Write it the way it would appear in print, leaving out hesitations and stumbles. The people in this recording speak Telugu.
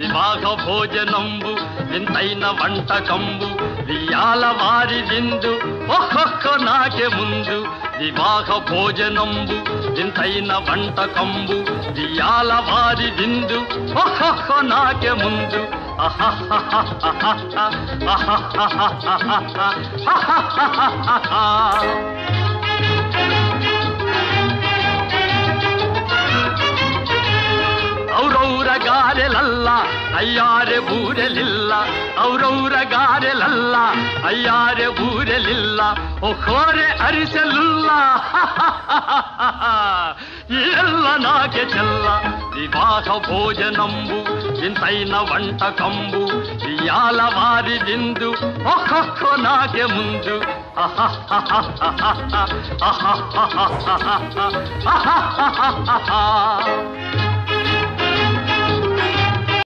వివాహ భోజనంబు వింతైన వంటకంబు వియాల వారి విందు ఒక్కొక్క నాకే ముందు వివాహ భోజనంబు వింతైన వంటకంబు వియాల వారి విందు ఒక్కొక్క నాకే ముందు ಔರೌರ ಗಾರೆಲಲ್ಲ ಅಯ್ಯಾರೆ ಬೂರೆಲಿಲ್ಲ ಔರೌರ ಗಾರೆಲಲ್ಲ ಅಯ್ಯಾರೆ ಬೂರೆಲಿಲ್ಲ ಒಖೋರೆ ಅರಿಸಲಿಲ್ಲ ಎಲ್ಲ ನಾಗೆ ಚೆಲ್ಲ ವಿವಾಹ ಭೋಜನಂಬು ಇಂತೈನ వంటకంబు వియాల వారి విందు ఒక్కొక్క నాగే ముందు